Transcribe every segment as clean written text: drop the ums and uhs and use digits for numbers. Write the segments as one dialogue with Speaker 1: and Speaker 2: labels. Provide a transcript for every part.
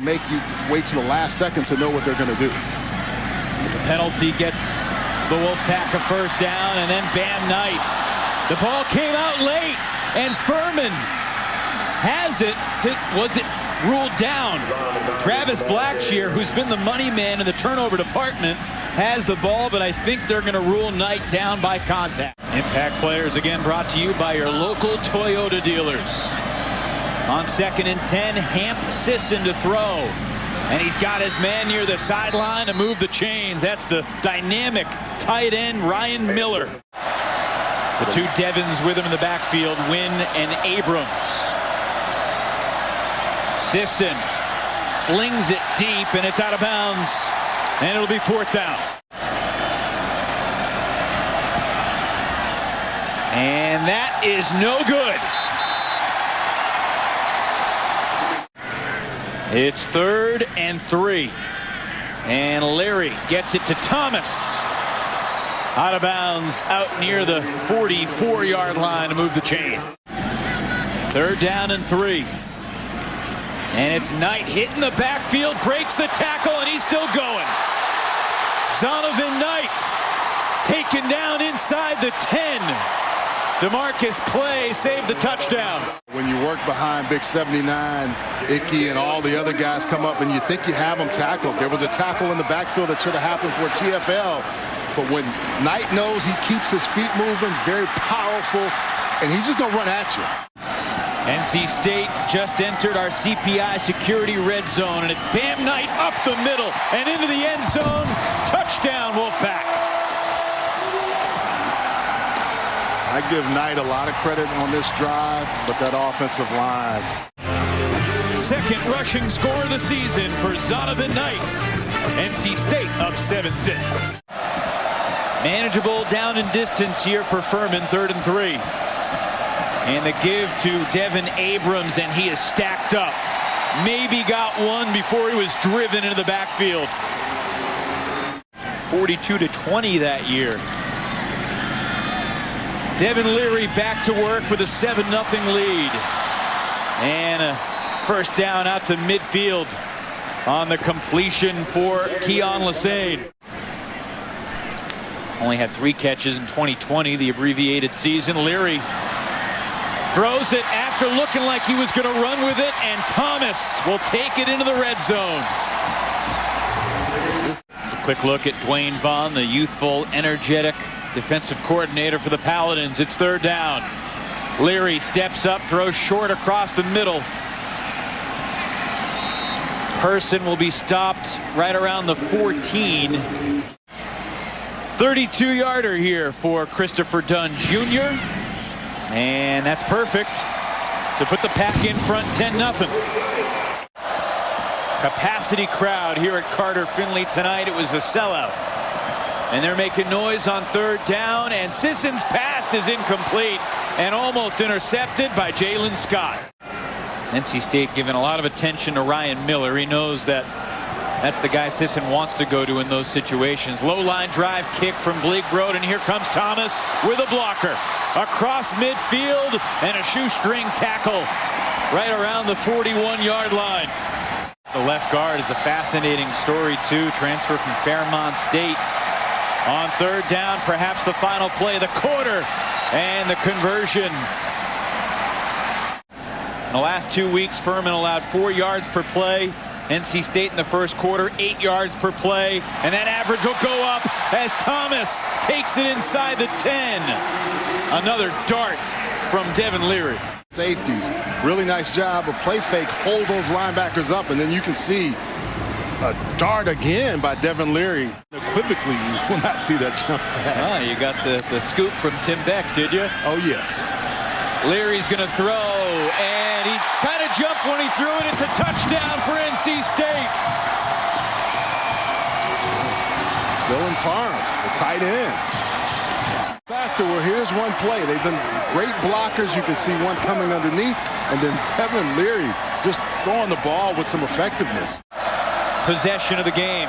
Speaker 1: Make you wait till the last second to know what they're going to do.
Speaker 2: The penalty gets the Wolfpack a first down, and then Bam Knight. The ball came out late, and Furman has it. Was it ruled down? Travis Blackshear, who's been the money man in the turnover department, has the ball, but I think they're going to rule Knight down by contact. Impact Players again brought to you by your local Toyota dealers. On 2nd and 10, Hamp Sisson to throw. And he's got his man near the sideline to move the chains. That's the dynamic tight end, Ryan Miller. The two Devins with him in the backfield, Wynn and Abrams. Sisson flings it deep, and it's out of bounds. And it'll be 4th down. And that is no good. It's 3rd and 3. And Leary gets it to Thomas. Out of bounds, out near the 44-yard line to move the chain. 3rd down and 3. And it's Knight hitting the backfield, breaks the tackle, and he's still going. Zonovan Knight taken down inside the 10. DeMarcus Clay saved the touchdown.
Speaker 1: When you work behind Big 79, Icky and all the other guys come up and you think you have them tackled. There was a tackle in the backfield that should have happened for a TFL. But when Knight knows he keeps his feet moving, very powerful, and he's just going to run at you.
Speaker 2: NC State just entered our CPI security red zone, and it's Bam Knight up the middle and into the end zone. Touchdown, Wolfpack.
Speaker 1: I give Knight a lot of credit on this drive, but that offensive line.
Speaker 2: 2nd rushing score of the season for Zonovan Knight. NC State up 7-6. Manageable down and distance here for Furman, 3rd and 3. And the give to Devin Abrams, and he is stacked up. Maybe got one before he was driven into the backfield. 42-20 that year. Devin Leary back to work with a 7-0 lead. And a first down out to midfield on the completion for Keon Lassane. Only had 3 catches in 2020, the abbreviated season. Leary throws it after looking like he was going to run with it, and Thomas will take it into the red zone. A quick look at Dwayne Vaughn, the youthful, energetic defensive coordinator for the Paladins. It's 3rd down. Leary steps up, throws short across the middle. Person will be stopped right around the 14. 32-yarder here for Christopher Dunn Jr. And that's perfect to put the Pack in front 10-0. Capacity crowd here at Carter Finley tonight. It was a sellout. And they're making noise on 3rd down, and Sisson's pass is incomplete and almost intercepted by Jalen Scott. NC State giving a lot of attention to Ryan Miller. He knows that that's the guy Sisson wants to go to in those situations. Low line drive kick from Bleak Road, and here comes Thomas with a blocker. Across midfield, and a shoestring tackle right around the 41-yard line. The left guard is a fascinating story, too. Transfer from Fairmont State. On 3rd down, perhaps the final play of the quarter, and the conversion. In the last 2 weeks, Furman allowed 4 yards per play. NC State in the first quarter, 8 yards per play, and that average will go up as Thomas takes it inside the 10. Another dart from Devin Leary.
Speaker 1: Safeties, really nice job. A play fake, hold those linebackers up, and then you can see a dart again by Devin Leary. Unequivocally, you will not see that jump pass.
Speaker 2: Ah, you got the scoop from Tim Beck, did you?
Speaker 1: Oh, yes.
Speaker 2: Leary's going to throw, and he kind of jumped when he threw it. It's a touchdown for NC State.
Speaker 1: Dylan Farm, the tight end. Factor, well, here's one play. They've been great blockers. You can see one coming underneath, and then Devin Leary just throwing the ball with some effectiveness.
Speaker 2: Possession of the game.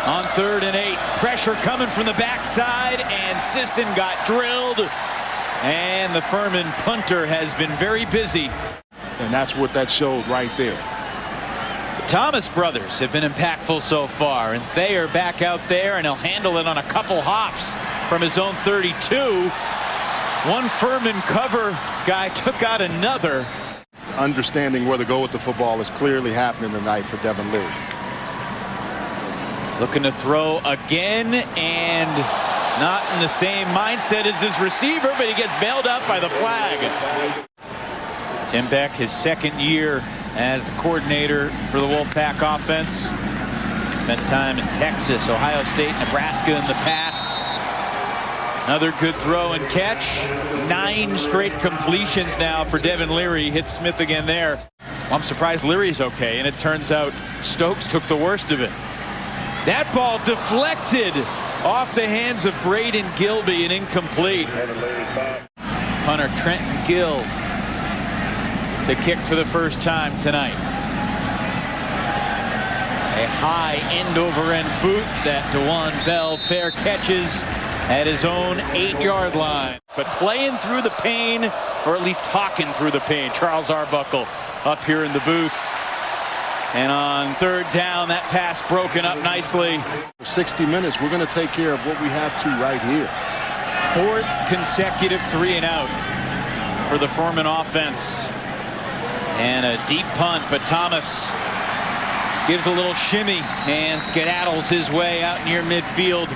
Speaker 2: On 3rd and 8, pressure coming from the backside, and Sisson got drilled. And the Furman punter has been very busy.
Speaker 1: And that's what that showed right there.
Speaker 2: Thomas brothers have been impactful so far, and Thayer back out there, and he'll handle it on a couple hops from his own 32. One Furman cover guy took out another.
Speaker 1: Understanding where to go with the football is clearly happening tonight for Devin Leary.
Speaker 2: Looking to throw again, and not in the same mindset as his receiver, but he gets bailed out by the flag. Tim Beck, his second year as the coordinator for the Wolfpack offense. Spent time in Texas, Ohio State, Nebraska in the past. Another good throw and catch. 9 straight completions now for Devin Leary. Hit Smith again there. Well, I'm surprised Leary's okay, and it turns out Stokes took the worst of it. That ball deflected off the hands of Braden Gilby and incomplete. Punter Trenton Gill to kick for the first time tonight. A high end-over-end boot that DeJuan Bell fair catches at his own 8-yard line. But playing through the pain, or at least talking through the pain, Charles Arbuckle up here in the booth. And on third down, that pass broken up nicely.
Speaker 1: For 60 minutes, we're going to take care of what we have to right here.
Speaker 2: 4th consecutive 3-and-out for the Furman offense. And a deep punt, but Thomas gives a little shimmy and skedaddles his way out near midfield.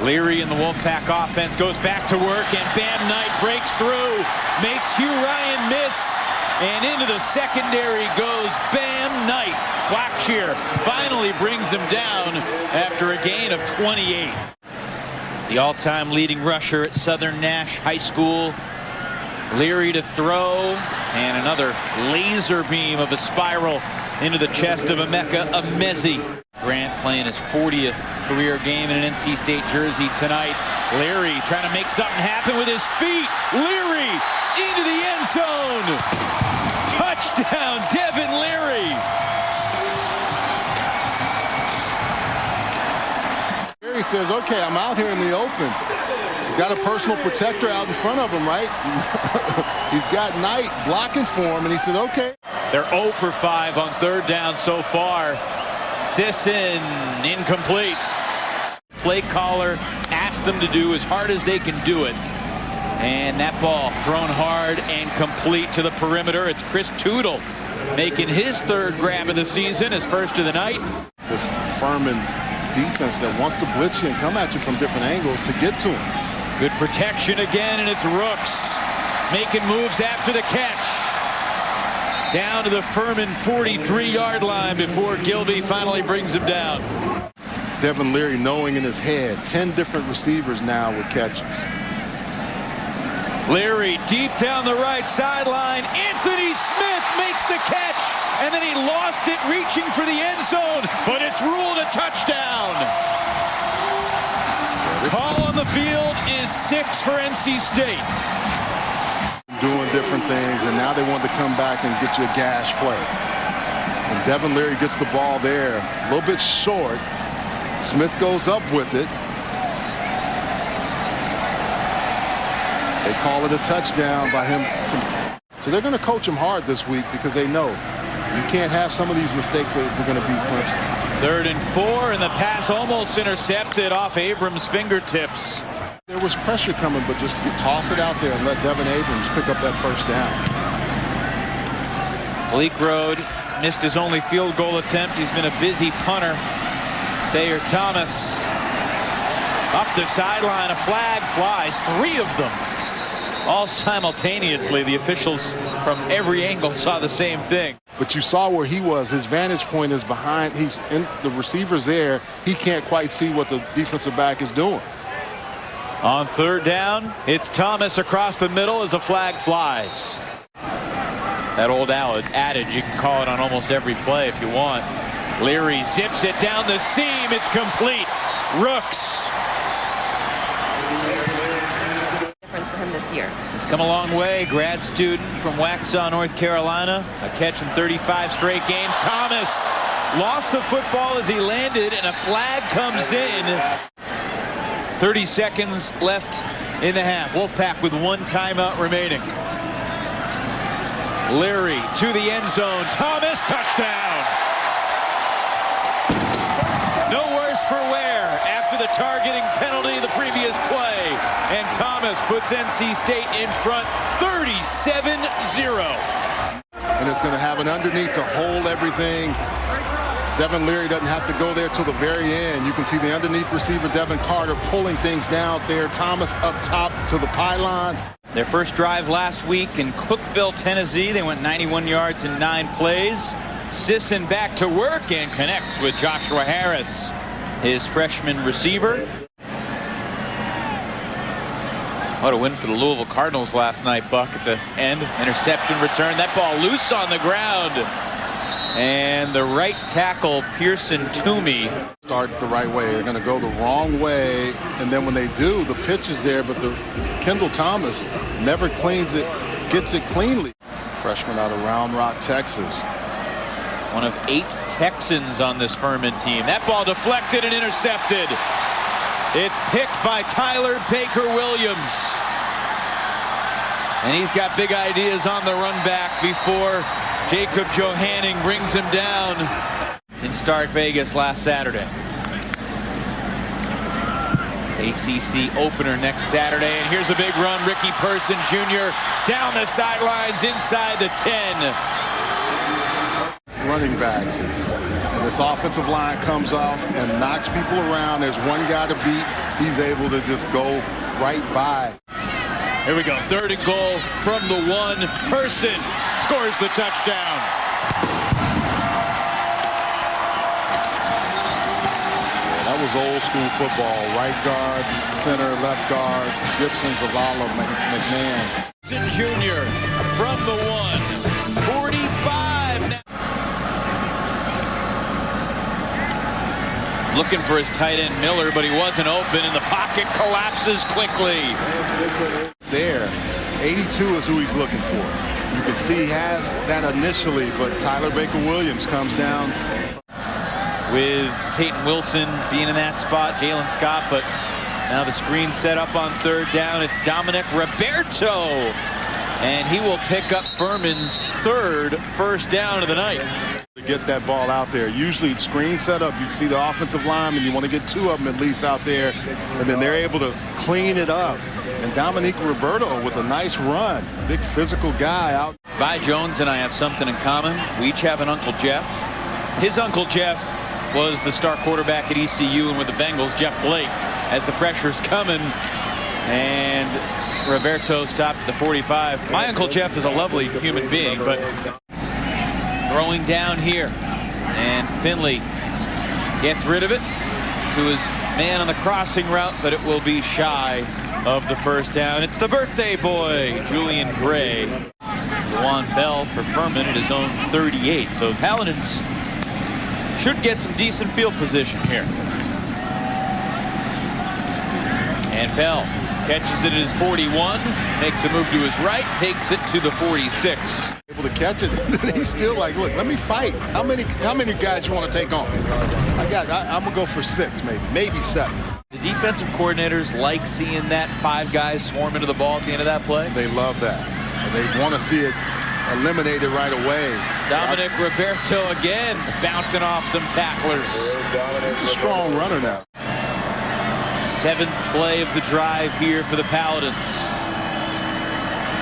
Speaker 2: Leary in the Wolfpack offense goes back to work, and Bam Knight breaks through, makes Hugh Ryan miss, and into the secondary goes Bam Knight. Blackshear finally brings him down after a gain of 28. The all-time leading rusher at Southern Nash High School. Leary to throw, and another laser beam of a spiral into the chest of Emeka Emezi. Grant playing his 40th career game in an NC State jersey tonight. Leary trying to make something happen with his feet. Leary into the end zone. Touchdown, Devin Leary.
Speaker 1: Leary says, okay, I'm out here in the open. Got a personal protector out in front of him, right? He's got Knight blocking for him, and he said, okay.
Speaker 2: They're 0 for 5 on third down so far. Sisson incomplete. Play caller asked them to do as hard as they can do it. And that ball thrown hard and complete to the perimeter. It's Chris Tootle making his 3rd grab of the season, his first of the night.
Speaker 1: This Furman defense that wants to blitz you and come at you from different angles to get to him.
Speaker 2: Good protection again, and it's Rooks making moves after the catch. Down to the Furman 43-yard line before Gilby finally brings him down.
Speaker 1: Devin Leary knowing in his head 10 different receivers now with catches.
Speaker 2: Leary deep down the right sideline. Anthony Smith makes the catch, and then he lost it reaching for the end zone, but it's ruled a touchdown. Call on the field is 6 for NC State.
Speaker 1: Doing different things, and now they want to come back and get you a gash play. And Devin Leary gets the ball there, a little bit short. Smith goes up with it. They call it a touchdown by him. So they're going to coach him hard this week because they know you can't have some of these mistakes if we're going to beat Clemson. 3rd
Speaker 2: and 4, and the pass almost intercepted off Abrams' fingertips.
Speaker 1: There was pressure coming, but just toss it out there and let Devin Abrams pick up that first down.
Speaker 2: Bleak Road missed his only field goal attempt. He's been a busy punter. Thayer Thomas up the sideline. A flag flies. 3 of them. All simultaneously. The officials from every angle saw the same thing.
Speaker 1: But you saw where he was. His vantage point is behind. He's in the receiver's there. He can't quite see what the defensive back is doing.
Speaker 2: On third down, it's Thomas across the middle as a flag flies. That old adage, you can call it on almost every play if you want. Leary zips it down the seam. It's complete. Rooks.
Speaker 3: Difference for him this year.
Speaker 2: He's come a long way. Grad student from Waxhaw, North Carolina. A catch in 35 straight games. Thomas lost the football as he landed, and a flag comes in. 30 seconds left in the half. Wolfpack with 1 timeout remaining. Leary to the end zone. Thomas, touchdown. No worse for wear after the targeting penalty the previous play. And Thomas puts NC State in front 37-0.
Speaker 1: And it's going to have an underneath to hold everything. Devin Leary doesn't have to go there till the very end. You can see the underneath receiver, Devin Carter, pulling things down there. Thomas up top to the pylon.
Speaker 2: Their first drive last week in Cookeville, Tennessee. They went 91 yards in 9 plays. Sisson back to work and connects with Joshua Harris, his freshman receiver. What a win for the Louisville Cardinals last night, Buck, at the end. Interception return. That ball loose on the ground. And the right tackle, Pearson Toomey.
Speaker 1: Start the right way. They're going to go the wrong way. And then when they do, the pitch is there, but the Kendall Thomas never cleans it, gets it cleanly. Freshman out of Round Rock, Texas.
Speaker 2: One of 8 Texans on this Furman team. That ball deflected and intercepted. It's picked by Tyler Baker-Williams. And he's got big ideas on the run back before Jacob Johanning brings him down in Stark Vegas last Saturday. ACC opener next Saturday, and here's a big run. Ricky Person Jr. down the sidelines inside the 10.
Speaker 1: Running backs. And this offensive line comes off and knocks people around. There's one guy to beat. He's able to just go right by.
Speaker 2: Here we go. 3rd and goal from the 1. Person scores the touchdown.
Speaker 1: That was old school football. Right guard, center, left guard, Gibson, Zavala, McMahon.
Speaker 2: Jr. from the 1. 45 now. Looking for his tight end Miller, but he wasn't open, and the pocket collapses quickly.
Speaker 1: There, 82 is who he's looking for. You can see he has that initially, but Tyler Baker-Williams comes down.
Speaker 2: With Peyton Wilson being in that spot, Jalen Scott, but now the screen set up on 3rd down. It's Dominic Roberto, and he will pick up Furman's 3rd first down of the night.
Speaker 1: To get that ball out there. Usually it's screen set up. You can see the offensive lineman. You want to get 2 of them at least out there, and then they're able to clean it up. And Dominic Roberto with a nice run. Big physical guy out.
Speaker 2: Vi Jones and I have something in common. We each have an Uncle Jeff. His Uncle Jeff was the star quarterback at ECU and with the Bengals, Jeff Blake, as the pressure's coming. And Roberto stopped at the 45. My Uncle Jeff is a lovely human being, but throwing down here. And Finley gets rid of it to his man on the crossing route, but it will be shy of the first down. It's the birthday boy, Julian Gray. Juwan Bell for Furman at his own 38. So Paladins should get some decent field position here. And Bell catches it at his 41, makes a move to his right, takes it to the 46.
Speaker 1: Able to catch it. He's still like, look, let me fight. How many guys you want to take on? I'm gonna go for 6, maybe 7.
Speaker 2: The defensive coordinators like seeing that 5 guys swarm into the ball at the end of that play.
Speaker 1: They love that. They want to see it eliminated right away.
Speaker 2: Dominic Roberto again bouncing off some tacklers.
Speaker 1: He's a strong runner now.
Speaker 2: 7th play of the drive here for the Paladins.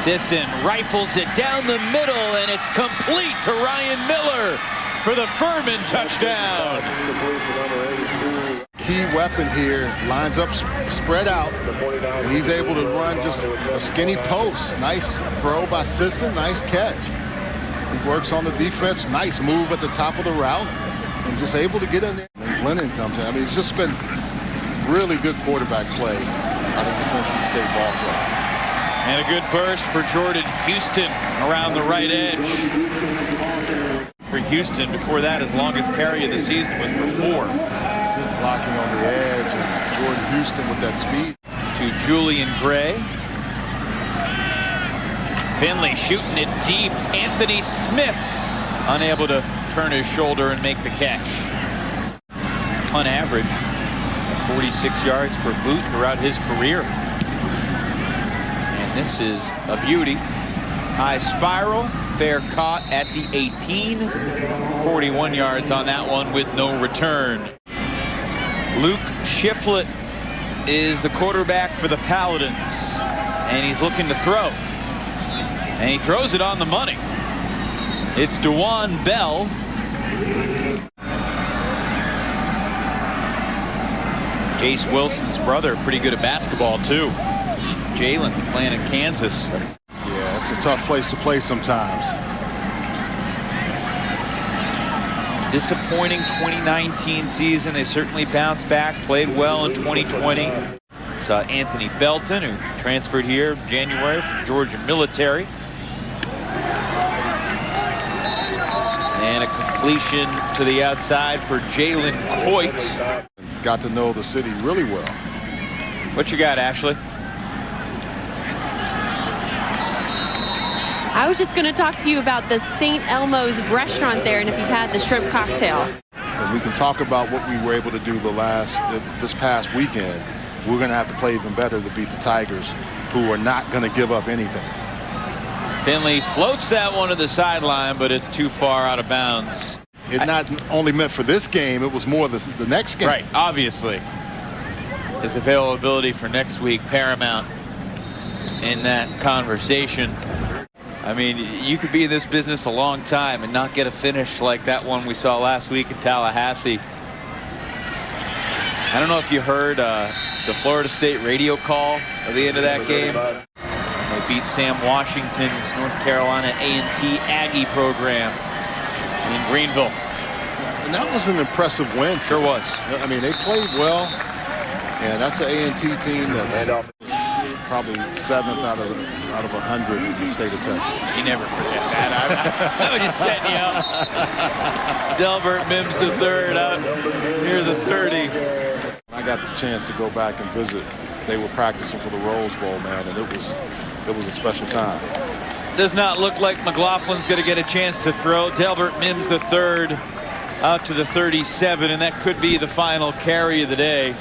Speaker 2: Sisson rifles it down the middle, and it's complete to Ryan Miller for the Furman touchdown.
Speaker 1: Key weapon here, lines up spread out, and he's able to run just a skinny post. Nice throw by Sisson, nice catch. He works on the defense, nice move at the top of the route, and just able to get in there. And Glennon comes in. I mean, it's just been really good quarterback play out of this NC State ball club.
Speaker 2: And a good burst for Jordan Houston around the right edge. For Houston, before that, his longest carry of the season was for 4.
Speaker 1: Good blocking on the edge, and Jordan Houston with that speed.
Speaker 2: To Julian Gray. Finley shooting it deep. Anthony Smith unable to turn his shoulder and make the catch. On average, 46 yards per boot throughout his career. And this is a beauty. High spiral. fair caught at the 18. 41 yards on that one with no return. Luke Shiflett is the quarterback for the Paladins, and he's looking to throw. And he throws it on the money. It's DeJuan Bell. Jace Wilson's brother, pretty good at basketball too. Jalen playing in Kansas.
Speaker 1: Yeah, it's a tough place to play sometimes.
Speaker 2: Disappointing 2019 season. They certainly bounced back, played well in 2020. It's Anthony Belton, who transferred here in January from Georgia Military. And a completion to the outside for Jalen Coit.
Speaker 1: Got to know the city really well.
Speaker 2: What you got, Ashley?
Speaker 3: I was just going to talk to you about the St. Elmo's restaurant there, and if you've had the shrimp cocktail.
Speaker 1: And we can talk about what we were able to do this past weekend. We're going to have to play even better to beat the Tigers, who are not going to give up anything.
Speaker 2: Finley floats that one to the sideline, but it's too far out of bounds.
Speaker 1: It not only meant for this game, it was more the next game.
Speaker 2: Right, obviously. His availability for next week paramount in that conversation. I mean, you could be in this business a long time and not get a finish like that one we saw last week in Tallahassee. I don't know if you heard the Florida State radio call at the end of that game. They beat Sam Washington's North Carolina A&T Aggie program in Greenville.
Speaker 1: And that was an impressive win.
Speaker 2: Sure was.
Speaker 1: I mean, they played well, and that's an A&T team that's probably 7th out of 100 in the state of Texas.
Speaker 2: You never forget that. I was just setting you up. Delbert Mims III out near the 30.
Speaker 1: I got the chance to go back and visit. They were practicing for the Rose Bowl, man, and it was a special time.
Speaker 2: Does not look like McLaughlin's going to get a chance to throw. Delbert Mims III out to the 37, and that could be the final carry of the day.